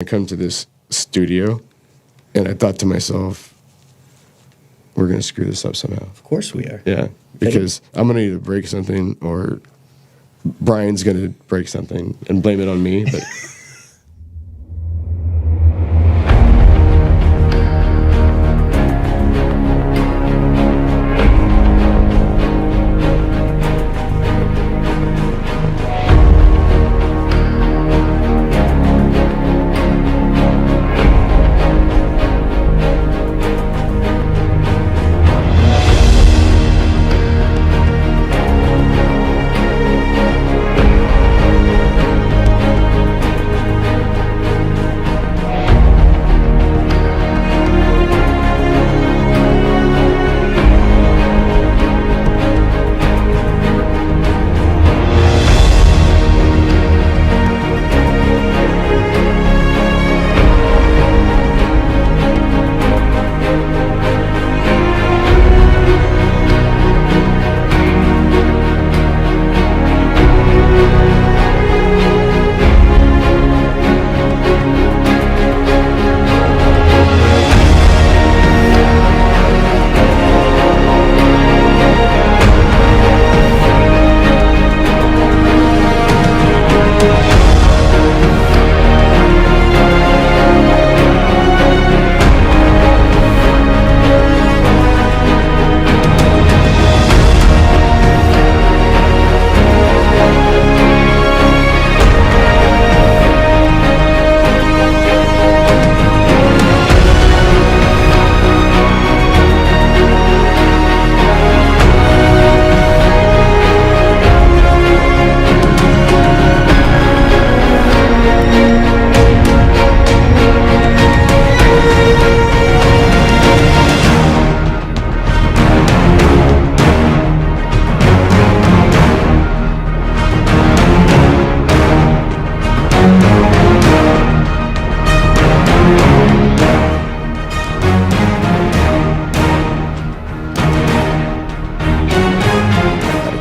I come to this studio, and I thought to myself, we're going to screw this up somehow. Of course we are. Yeah, because I'm going to either break something or Brian's going to break something and blame it on me. But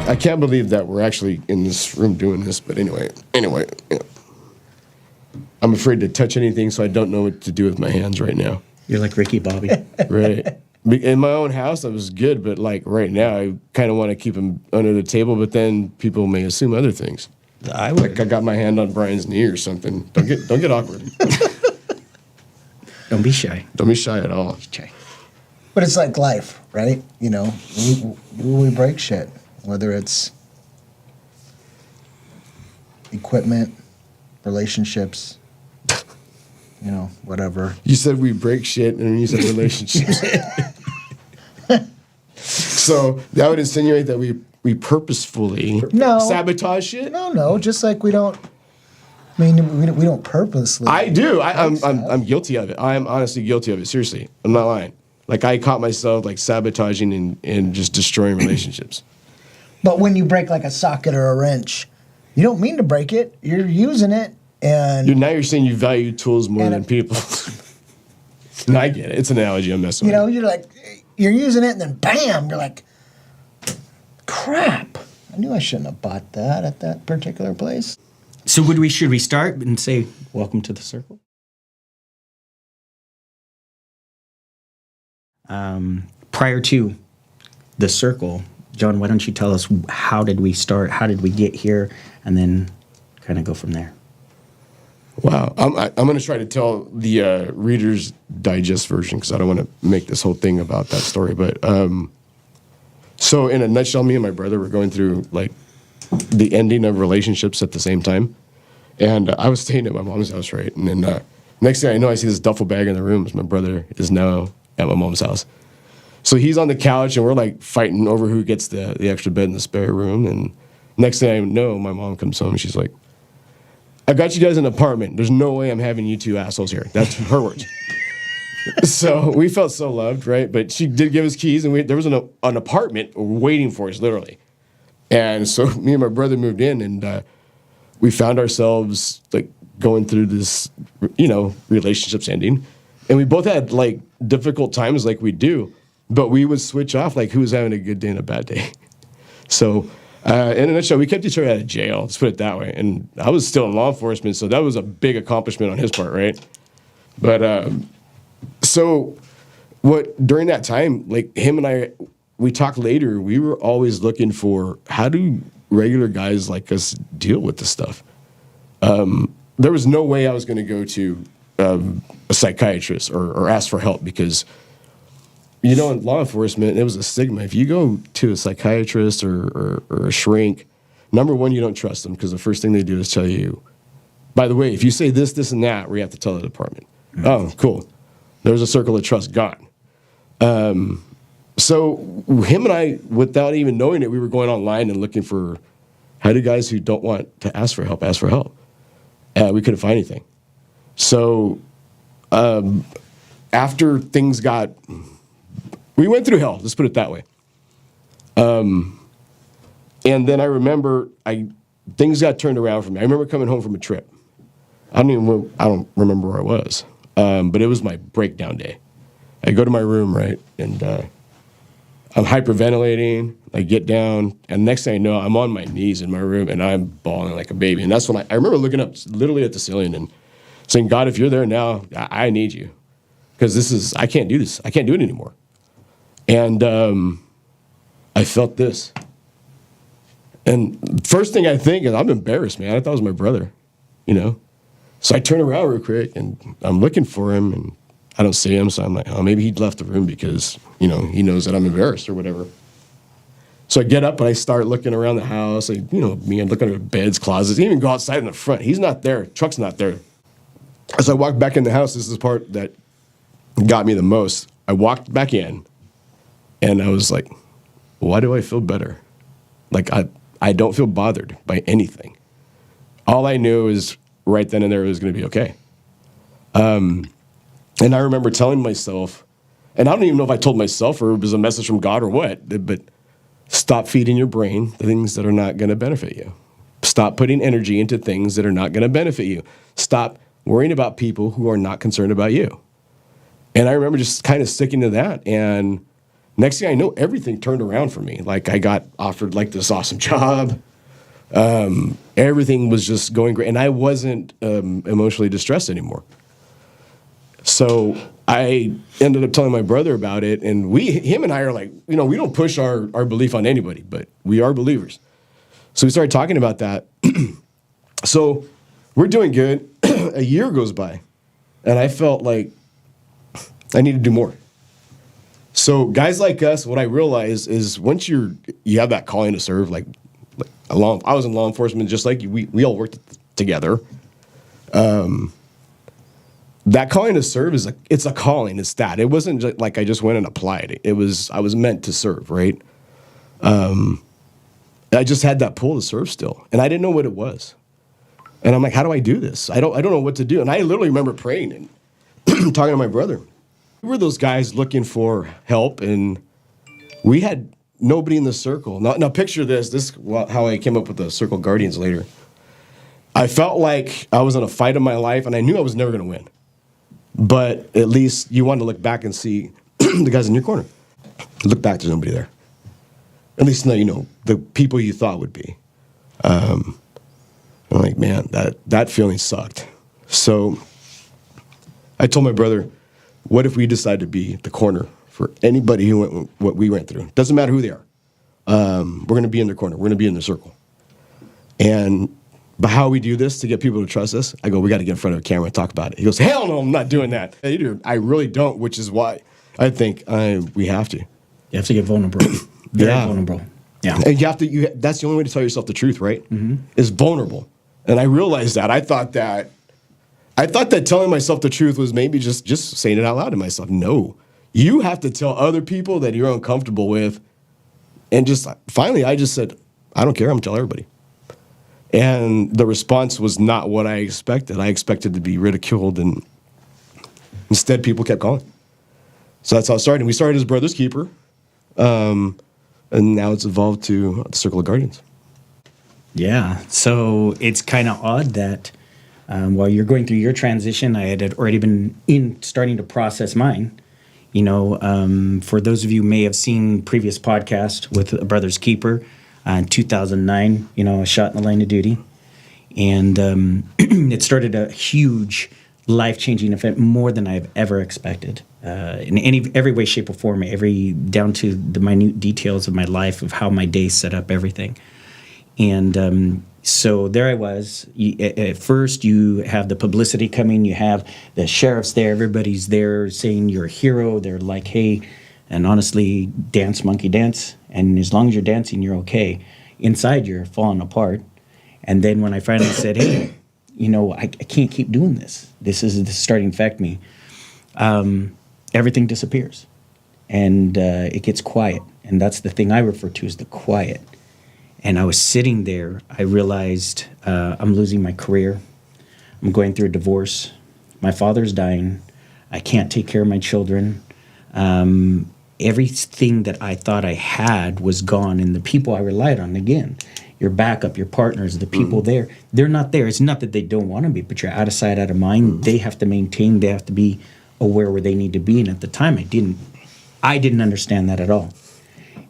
I can't believe that we're actually in this room doing this. But anyway, I'm afraid to touch anything, so I don't know what to do with my hands right now. You're like Ricky Bobby. Right. In my own house, I was good, but like right now, I kind of want to keep them under the table, but then people may assume other things. I would. Like I got my hand on Brian's knee or something. Don't get awkward. Don't be shy. Don't be shy at all. Shy. But it's like life, right? You know, we break shit, whether it's equipment, relationships, you know, whatever. You said we break shit, and then you said relationships. So that would insinuate that we purposefully sabotage shit? No, just like we don't. I mean, we don't purposely. I do. I'm guilty of it. I am honestly guilty of it. Seriously, I'm not lying. Like I caught myself like sabotaging and just destroying relationships. But when you break like a socket or a wrench, you don't mean to break it. You're using it, and Now you're saying you value tools more than people. No, I get it. It's an analogy. I'm messing with. you know, you're using it, and then bam, you're like, crap. I knew I shouldn't have bought that at that particular place. So should we start and say, welcome to the circle? Prior to the circle, John, why don't you tell us how did we start? How did we get here? And then kind of go from there. Wow. I'm going to try to tell the Reader's Digest version because I don't want to make this whole thing about that story. But so in a nutshell, me and my brother were going through like the ending of relationships at the same time. And I was staying at my mom's house, right? And then next thing I know, I see this duffel bag in the room. My brother is now at my mom's house. So he's on the couch, and we're like fighting over who gets the extra bed in the spare room. And next thing I know, my mom comes home. She's like, I got you guys an apartment. There's no way I'm having you two assholes here. That's her words. So we felt so loved, right? But she did give us keys, and there was an apartment waiting for us, literally. And so me and my brother moved in, and we found ourselves like going through this, relationships ending. And we both had like difficult times like we do, but we would switch off like who was having a good day and a bad day. So In a nutshell, we kept each other out of jail. Let's put it that way. And I was still in law enforcement, so that was a big accomplishment on his part, right? But so during that time, like him and I, we talked later. We were always looking for how do regular guys like us deal with this stuff. There was no way I was going to go to a psychiatrist or ask for help because, you know, in law enforcement, it was a stigma. If you go to a psychiatrist or a shrink, number one, you don't trust them because the first thing they do is tell you, by the way, if you say this, this, and that, we have to tell the department. Mm-hmm. Oh, cool. There's a circle of trust gone. So him and I, without even knowing it, we were going online and looking for how do guys who don't want to ask for help ask for help. We couldn't find anything. So after things we went through hell, let's put it that way. And then I remember things got turned around for me. I remember coming home from a trip. I don't remember where I was, but it was my breakdown day. I go to my room, right, and I'm hyperventilating. I get down, and next thing I know, I'm on my knees in my room, and I'm bawling like a baby. And that's when I remember looking up literally at the ceiling and saying, God, if you're there now, I need you. Because I can't do this. I can't do it anymore. And I felt this. And first thing I think is, I'm embarrassed, man. I thought it was my brother, you know? So I turn around real quick, and I'm looking for him, and I don't see him. So I'm like, oh, maybe he left the room because, you know, he knows that I'm embarrassed or whatever. So I get up, and I start looking around the house. I'm looking under beds, closets. I even go outside in the front. He's not there. Truck's not there. As I walk back in the house, this is the part that got me the most. I walked back in, and I was like, why do I feel better? Like, I don't feel bothered by anything. All I knew is right then and there it was going to be okay. And I remember telling myself, and I don't even know if I told myself or it was a message from God or what, but stop feeding your brain the things that are not going to benefit you. Stop putting energy into things that are not going to benefit you. Stop worrying about people who are not concerned about you. And I remember just kind of sticking to that. And next thing I know, everything turned around for me. Like I got offered like this awesome job. Everything was just going great. And I wasn't emotionally distressed anymore. So I ended up telling my brother about it. And him and I are like, we don't push our belief on anybody, but we are believers. So we started talking about that. So we're doing good. A year goes by. And I felt like I need to do more. So guys like us, what I realized is once you have that calling to serve, I was in law enforcement just like you. We all worked together. That calling to serve it's a calling. It's that. It wasn't just like I just went and applied. I was meant to serve, right? I just had that pull to serve still, and I didn't know what it was. And I'm like, how do I do this? I don't know what to do. And I literally remember praying and talking to my brother. We were those guys looking for help, and we had nobody in the circle. Now picture this. This is how I came up with the Circle Guardians later. I felt like I was in a fight of my life, and I knew I was never going to win. But at least you want to look back and see the guys in your corner. Look back, there's nobody there. At least the people you thought would be. I'm like, man, that feeling sucked. So I told my brother, what if we decide to be the corner for anybody who went what we went through? Doesn't matter who they are. We're going to be in their corner. We're going to be in their circle. But how we do this to get people to trust us, I go, we got to get in front of a camera and talk about it. He goes, hell no, I'm not doing that. I really don't, which is why I think we have to. You have to get vulnerable. Very vulnerable. Yeah. And that's the only way to tell yourself the truth, right? Mm-hmm. Is vulnerable. And I realized that. I thought that telling myself the truth was maybe just saying it out loud to myself. No. You have to tell other people that you're uncomfortable with. And finally, I just said, I don't care. I'm going to tell everybody. And the response was not what I expected. I expected to be ridiculed, and instead people kept calling. So that's how it started. And we started as Brother's Keeper, and now it's evolved to the Circle of Guardians. Yeah, so it's kind of odd that while you're going through your transition, I had already been starting to process mine. For those of you who may have seen previous podcast with Brother's Keeper, In 2009, I was shot in the line of duty. And it started a huge life-changing event, more than I've ever expected. In every way, shape, or form, down to the minute details of my life, of how my day set up, everything. And so there I was. At first, you have the publicity coming. You have the sheriffs there. Everybody's there saying you're a hero. They're like, hey, and honestly, dance, monkey dance. And as long as you're dancing, you're okay. Inside, you're falling apart. And then when I finally said, hey, I can't keep doing this. This is starting to affect me. Everything disappears. And it gets quiet. And that's the thing I refer to as the quiet. And I was sitting there. I realized I'm losing my career. I'm going through a divorce. My father's dying. I can't take care of my children. Everything that I thought I had was gone. And the people I relied on, again, your backup, your partners, the people there, they're not there. It's not that they don't want to be, but you're out of sight, out of mind. They have to maintain, they have to be aware where they need to be. And at the time, I didn't understand that at all.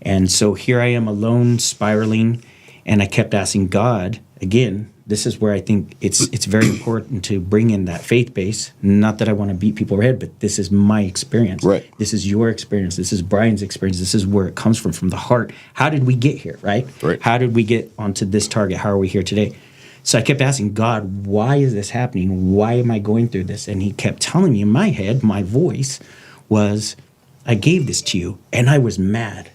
And so here I am alone, spiraling, and I kept asking God, again, this is where I think it's very important to bring in that faith base. Not that I want to beat people over the head, but this is my experience. Right. This is your experience. This is Brian's experience. This is where it comes from the heart. How did we get here, right? Right. How did we get onto this target? How are we here today? So I kept asking God, why is this happening? Why am I going through this? And he kept telling me in my head, my voice was, I gave this to you, and I was mad.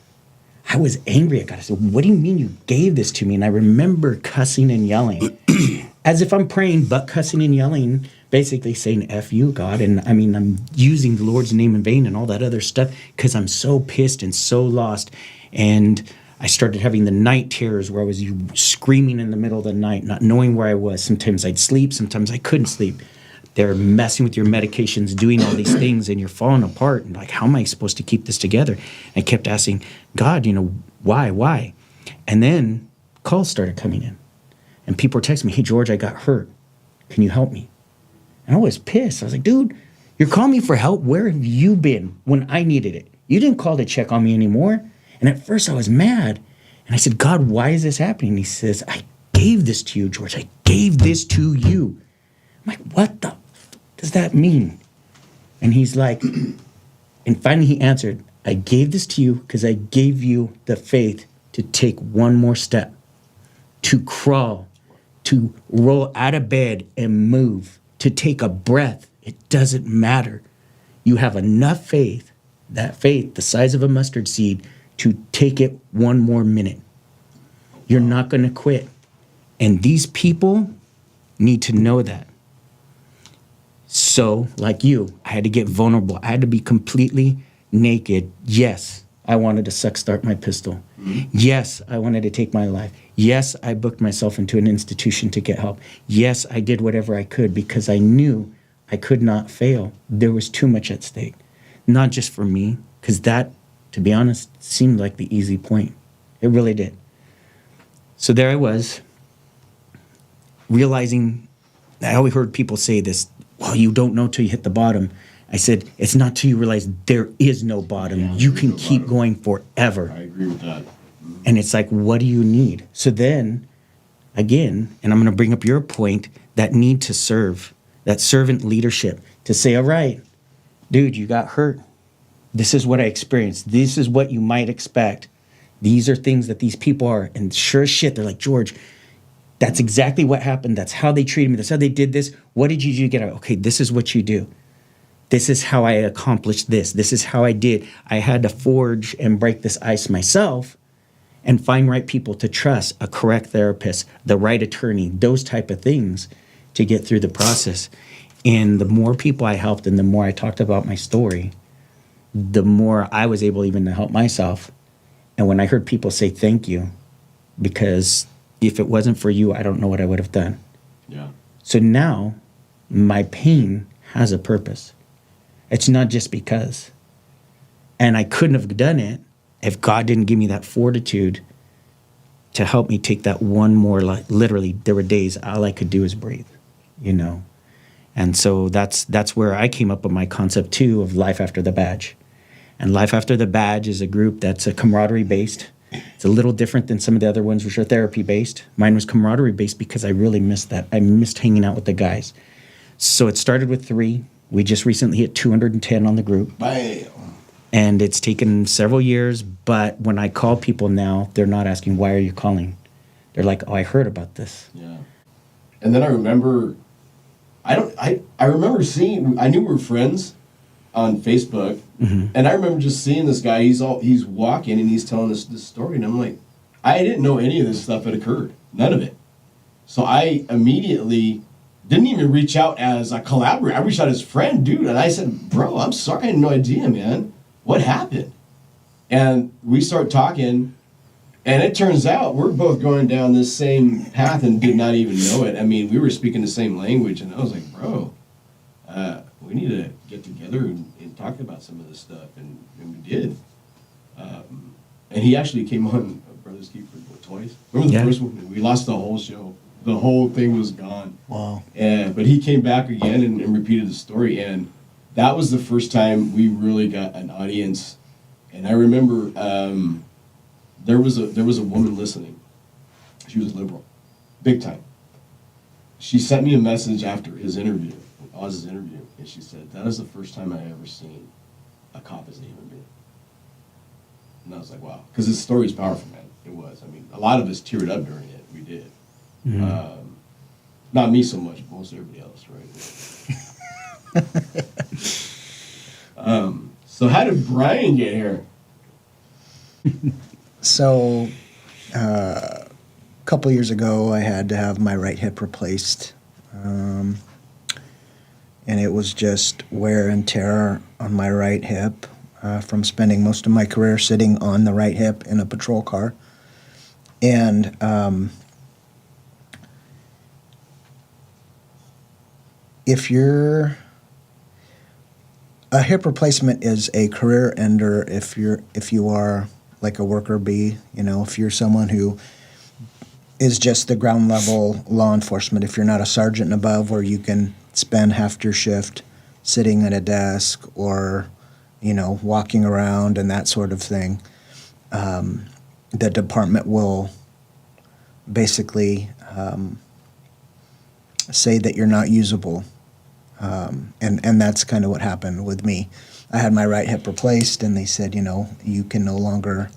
I was angry at God. I said, what do you mean you gave this to me? And I remember cussing and yelling as if I'm praying, but cussing and yelling, basically saying, F you, God. And I mean, I'm using the Lord's name in vain and all that other stuff because I'm so pissed and so lost. And I started having the night terrors where I was screaming in the middle of the night, not knowing where I was. Sometimes I'd sleep. Sometimes I couldn't sleep. They're messing with your medications, doing all these things, and you're falling apart. And like, how am I supposed to keep this together? And I kept asking God, why? And then calls started coming in. And people were texting me, hey, George, I got hurt. Can you help me? And I was pissed. I was like, dude, you're calling me for help? Where have you been when I needed it? You didn't call to check on me anymore. And at first I was mad. And I said, God, why is this happening? And he says, I gave this to you, George. I gave this to you. I'm like, what the does that mean? And he's like, and finally he answered, I gave this to you because I gave you the faith to take one more step, to crawl, to roll out of bed and move, to take a breath. It doesn't matter. You have enough faith, that faith the size of a mustard seed, to take it one more minute. You're not going to quit. And these people need to know that. So, like you, I had to get vulnerable. I had to be completely naked. Yes, I wanted to start my pistol. Yes, I wanted to take my life. Yes, I booked myself into an institution to get help. Yes, I did whatever I could because I knew I could not fail. There was too much at stake. Not just for me, because that, to be honest, seemed like the easy point. It really did. So there I was, realizing, I always heard people say this, well, you don't know till you hit the bottom. I said, it's not till you realize there is no bottom. Yeah, you can keep going forever. I agree with that. And it's like, what do you need? So then, again, and I'm going to bring up your point, that need to serve, that servant leadership, to say, all right, dude, you got hurt. This is what I experienced. This is what you might expect. These are things that these people are. And sure as shit, they're like, George, that's exactly what happened. That's how they treated me. That's how they did this. What did you do to get out? Okay, this is what you do. This is how I accomplished this. This is how I did. I had to forge and break this ice myself and find right people to trust, a correct therapist, the right attorney, those type of things to get through the process. And the more people I helped and the more I talked about my story, the more I was able even to help myself. And when I heard people say thank you, because if it wasn't for you, I don't know what I would have done. Yeah. So now my pain has a purpose. It's not just because. And I couldn't have done it if God didn't give me that fortitude to help me take that one more, like literally there were days all I could do is breathe, And so that's where I came up with my concept too of Life After the Badge. And Life After the Badge is a group that's a camaraderie based. It's a little different than some of the other ones, which are therapy based. Mine was camaraderie based because I really missed that. I missed hanging out with the guys. So it started with 3. We just recently hit 210 on the group. Bam. And it's taken several years, but when I call people now, they're not asking, why are you calling? They're like, oh, I heard about this. Yeah. And then I remember, I remember seeing, I knew we were friends on Facebook, and I remember just seeing this guy. He's walking and he's telling us this story, and I'm like, I didn't know any of this stuff had occurred, none of it. So I immediately didn't even reach out as a collaborator. I reached out as friend, dude, and I said, bro, I'm sorry, I had no idea, man. What happened? And we start talking, and it turns out we're both going down this same path and did not even know it. I mean, we were speaking the same language, and I was like, bro, we need to get together and talk about some of this stuff, and we did. And he actually came on Brothers Keeper twice. Remember the first one? We lost the whole show. The whole thing was gone. Wow. But he came back again and repeated the story, and that was the first time we really got an audience. And I remember there was a woman listening. She was liberal, big time. She sent me a message after his interview, Oz's interview, and she said, that is the first time I ever seen a cop as a human being. And I was like, wow, because his story is powerful, man. It was. I mean, a lot of us teared up during it. We did. Not me so much, but most everybody else, right? So how did Brian get here? So, a couple years ago, I had to have my right hip replaced. And it was just wear and tear on my right hip from spending most of my career sitting on the right hip in a patrol car. And a hip replacement is a career ender if you are like a worker bee, if you're someone who is just the ground level law enforcement, if you're not a sergeant and above where you can spend half your shift sitting at a desk or, walking around and that sort of thing, the department will basically say that you're not usable. And that's kind of what happened with me. I had my right hip replaced, and they said, you can no longer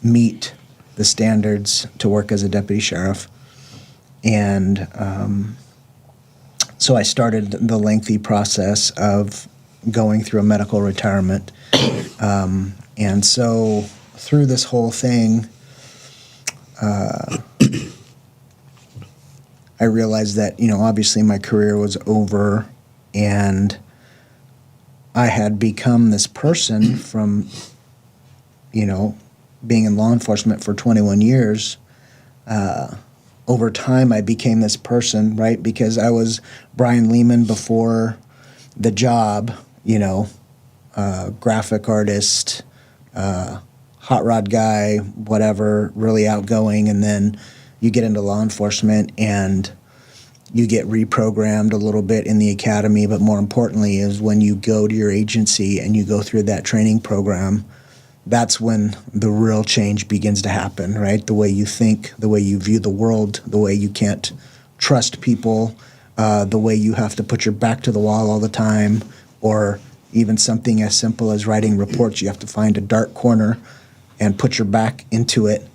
meet the standards to work as a deputy sheriff. And so I started the lengthy process of going through a medical retirement. And so through this whole thing, I realized that, obviously my career was over, and I had become this person from, being in law enforcement for 21 years. Over time, I became this person, right? Because I was Brian Lehman before the job, graphic artist, hot rod guy, whatever, really outgoing, and then you get into law enforcement and you get reprogrammed a little bit in the academy, but more importantly is when you go to your agency and you go through that training program, that's when the real change begins to happen, right? The way you think, the way you view the world, the way you can't trust people, the way you have to put your back to the wall all the time, or even something as simple as writing reports. You have to find a dark corner and put your back into it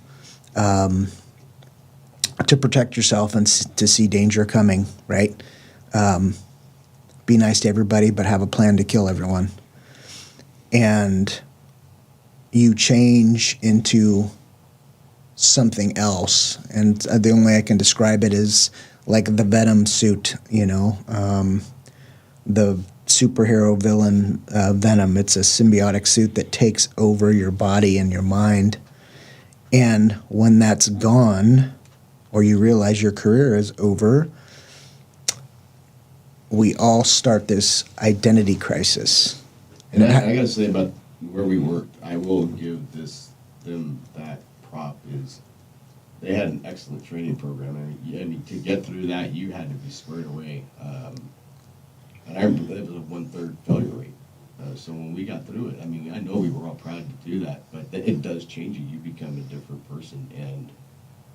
to protect yourself and to see danger coming, right? Be nice to everybody, but have a plan to kill everyone. And you change into something else. And the only way I can describe it is like the Venom suit, the superhero villain Venom. It's a symbiotic suit that takes over your body and your mind. And when that's gone, or you realize your career is over, we all start this identity crisis. And I gotta say about where we worked, I will give them that prop is they had an excellent training program. I mean, to get through that, you had to be squared away. And I believe it was a 1/3 failure rate. So when we got through it, I mean, I know we were all proud to do that, but it does change you. You become a different person, and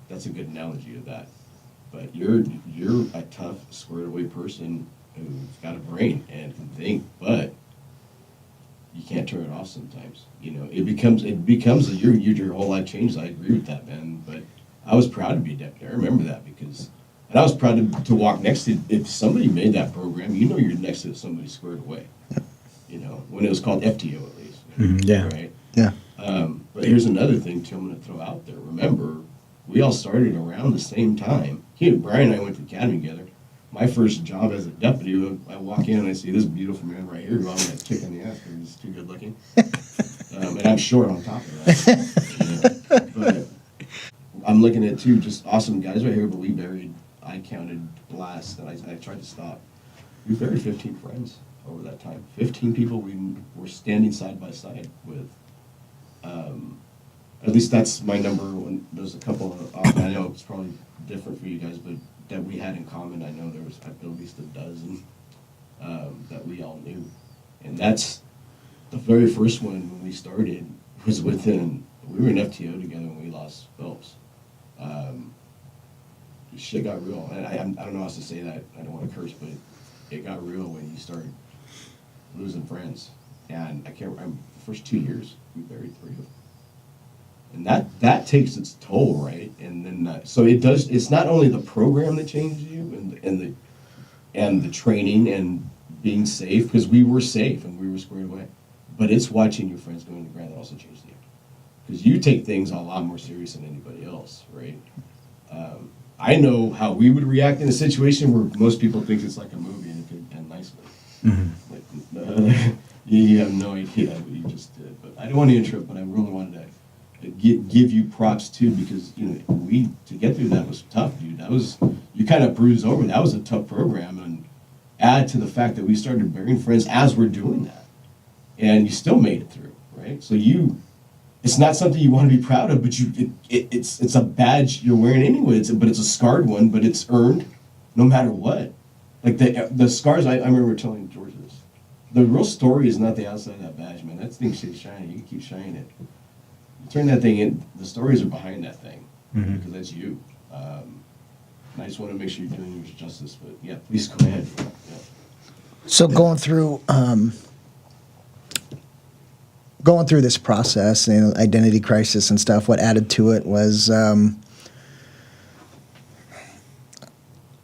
that's a good analogy of that. But you're a tough, squared away person who's got a brain and can think, but you can't turn it off sometimes. You know, it becomes your whole life changes. I agree with that, man. But I was proud to be a deputy. I remember that because, and I was proud to walk next to. If somebody made that program, you know, you're next to somebody squared away. You know, when it was called FTO at least. Yeah. Right. Yeah. But here's another thing too. I'm going to throw out there. Remember, we all started around the same time. Brian and I went to academy together. My first job as a deputy, I walk in and I see this beautiful man right here who I'm going to kick in the ass because he's too good looking. And I'm short on top of that. But I'm looking at two just awesome guys right here, but we buried, I counted last, and I tried to stop. We buried 15 friends over that time. 15 people we were standing side by side with. At least that's my number. When there's a couple of, I know it's probably different for you guys, but that we had in common, I know there was at least a dozen that we all knew. And that's the very first one when we started was we were in FTO together when we lost Phelps. Shit got real. And I don't know how else to say that. I don't want to curse, but it got real when you started losing friends. And I can't remember, the first 2 years, we buried 3 of them. And that takes its toll, right? And then, so it does, it's not only the program that changes you and the training and being safe, because we were safe and we were squared away, but it's watching your friends go into the ground that also changes you. Because you take things a lot more serious than anybody else, right? I know how we would react in a situation where most people think it's like a movie and it could end nicely. Mm-hmm. Like, you have no idea what you just did. But I don't want to interrupt, but I really wanted to give you props too, because you know to get through that was tough, dude. That was, you kind of bruised over. That was a tough program, and add to the fact that we started burying friends as we're doing that, and you still made it through, right? So it's not something you want to be proud of, but it's a badge you're wearing anyway. But it's a scarred one, but it's earned, no matter what. Like the scars, I remember telling George this. The real story is not the outside of that badge, man. That thing stays shiny. You can keep shining it. You turn that thing in. The stories are behind that thing, because that's you. And I just want to make sure you're doing yours justice. But yeah, please go ahead. Yeah. So going through this process and identity crisis and stuff, what added to it was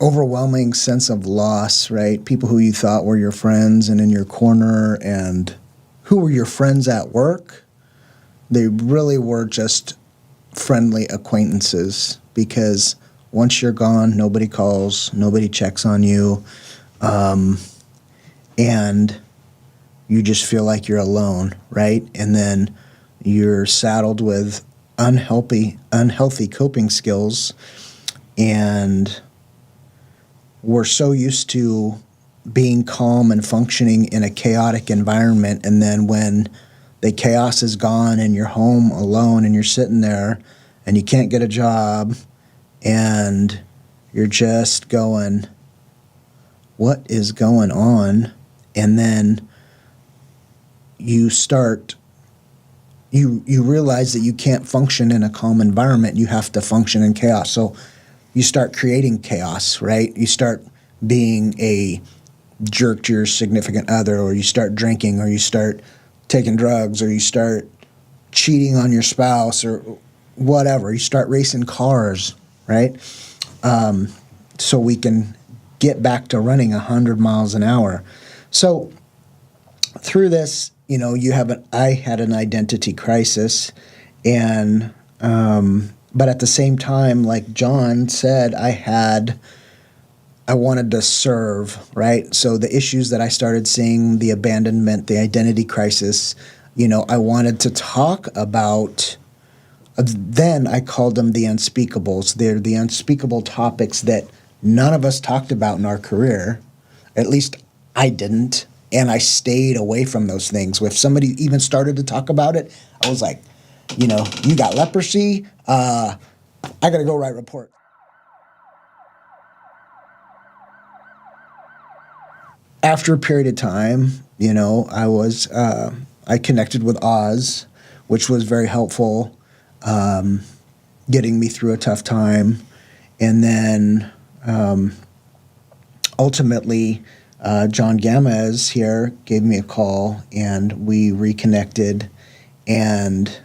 overwhelming sense of loss, right? People who you thought were your friends and in your corner and who were your friends at work, they really were just friendly acquaintances, because once you're gone, nobody calls, nobody checks on you, and you just feel like you're alone, right? And then you're saddled with unhealthy coping skills, and we're so used to being calm and functioning in a chaotic environment, and then when the chaos is gone and you're home alone and you're sitting there and you can't get a job and you're just going, what is going on? And then you realize that you can't function in a calm environment. You have to function in chaos. So you start creating chaos, right? You start being a jerk to your significant other, or you start drinking, or you start taking drugs, or you start cheating on your spouse, or whatever. You start racing cars, right? So we can get back to running 100 miles an hour. So through this, I had an identity crisis, and but at the same time, like John said, I wanted to serve, right? So the issues that I started seeing, the abandonment, the identity crisis, I wanted to talk about. Then I called them the unspeakables. They're the unspeakable topics that none of us talked about in our career. At least I didn't. And I stayed away from those things. If somebody even started to talk about it, I was like, you got leprosy? I got to go write a report. after a period of time, I connected with Oz, which was very helpful, getting me through a tough time. And then ultimately, John Gamez here gave me a call, and we reconnected. And,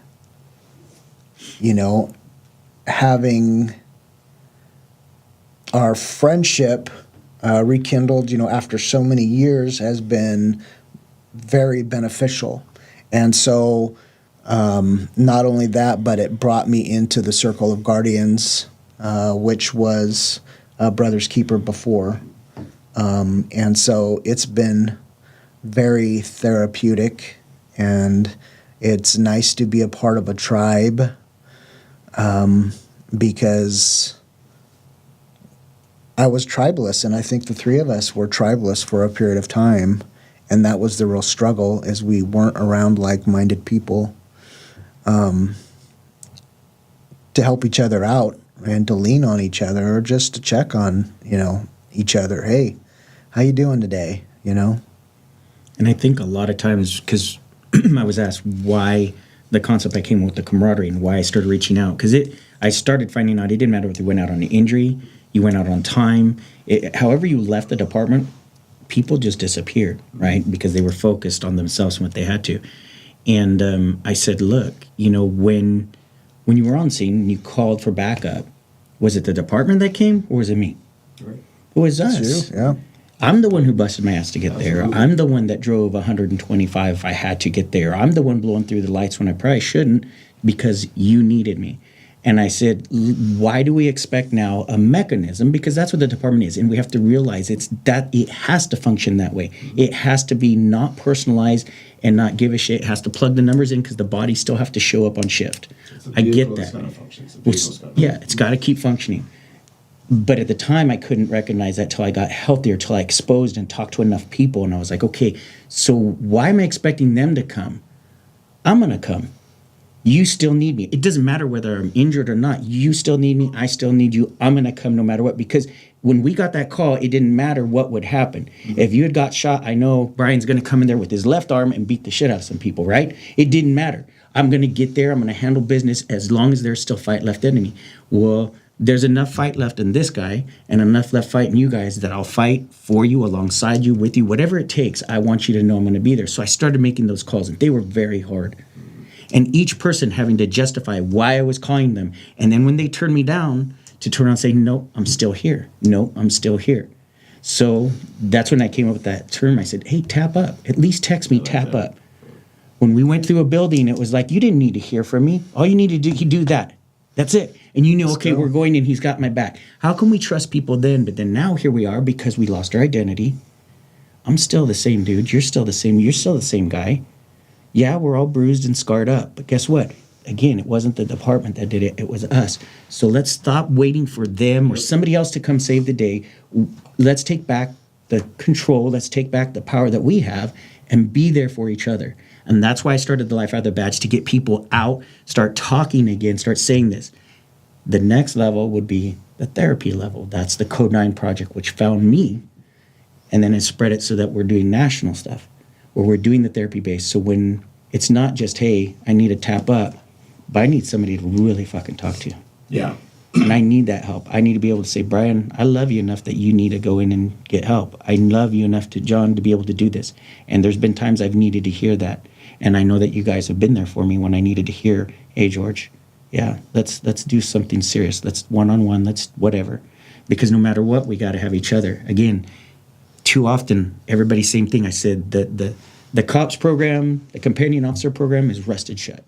having our friendship rekindled, after so many years has been very beneficial. And so not only that, but it brought me into the Circle of Guardians, which was Brother's Keeper before. And so it's been very therapeutic, and it's nice to be a part of a tribe, because I was tribeless, and I think the three of us were tribeless for a period of time, and that was the real struggle, is we weren't around like-minded people to help each other out and to lean on each other, or just to check on, each other. Hey, how you doing today? And I think a lot of times, because I was asked why the concept I came with the camaraderie and why I started reaching out, because I started finding out it didn't matter if you went out on an injury, you went out on time, however you left the department, people just disappeared, right? Because they were focused on themselves and what they had to. And I said, look, when you were on scene and you called for backup, was it the department that came, or was it me? Right. It was us. That's you, yeah. I'm the one who busted my ass to get there. I'm the one that drove 125 if I had to get there. I'm the one blowing through the lights when I probably shouldn't, because you needed me. And I said, why do we expect now a mechanism? Because that's what the department is. And we have to realize it has to function that way. It has to be not personalized and not give a shit. It has to plug the numbers in, because the bodies still have to show up on shift. I get that. It's got to keep functioning. But at the time, I couldn't recognize that till I got healthier, till I exposed and talked to enough people. And I was like, okay, so why am I expecting them to come? I'm going to come. You still need me. It doesn't matter whether I'm injured or not. You still need me. I still need you. I'm going to come no matter what. Because when we got that call, it didn't matter what would happen. If you had got shot, I know Brian's going to come in there with his left arm and beat the shit out of some people, right? It didn't matter. I'm going to get there. I'm going to handle business as long as there's still fight left in me. Well, there's enough fight left in this guy and enough left fight in you guys that I'll fight for you, alongside you, with you, whatever it takes. I want you to know I'm going to be there. So I started making those calls, and they were very hard. And each person having to justify why I was calling them. And then when they turned me down, to turn around and say, no, I'm still here. No, I'm still here. So that's when I came up with that term. I said, hey, tap up. At least text me, tap up. When we went through a building, it was like, you didn't need to hear from me. All you need to do, you do that. That's it. And you know, okay, we're going and he's got my back. How can we trust people then? But then now here we are, because we lost our identity. I'm still the same dude. You're still the same. You're still the same guy. Yeah, we're all bruised and scarred up. But guess what? Again, it wasn't the department that did it. It was us. So let's stop waiting for them or somebody else to come save the day. Let's take back the control. Let's take back the power that we have and be there for each other. And that's why I started the Life After Badge, to get people out, start talking again, start saying this. The next level would be the therapy level. That's the Code 9 project, which found me, and then it spread it so that we're doing national stuff, where we're doing the therapy base. So when it's not just, hey, I need to tap up, but I need somebody to really fucking talk to. Yeah. And I need that help. I need to be able to say, Brian, I love you enough that you need to go in and get help. I love you enough to, John, to be able to do this. And there's been times I've needed to hear that. And I know that you guys have been there for me when I needed to hear, hey, George, yeah, let's do something serious. Let's one-on-one, let's whatever. Because no matter what, we got to have each other. Again, too often, everybody, same thing. I said, the COPS program, the companion officer program is rusted shut.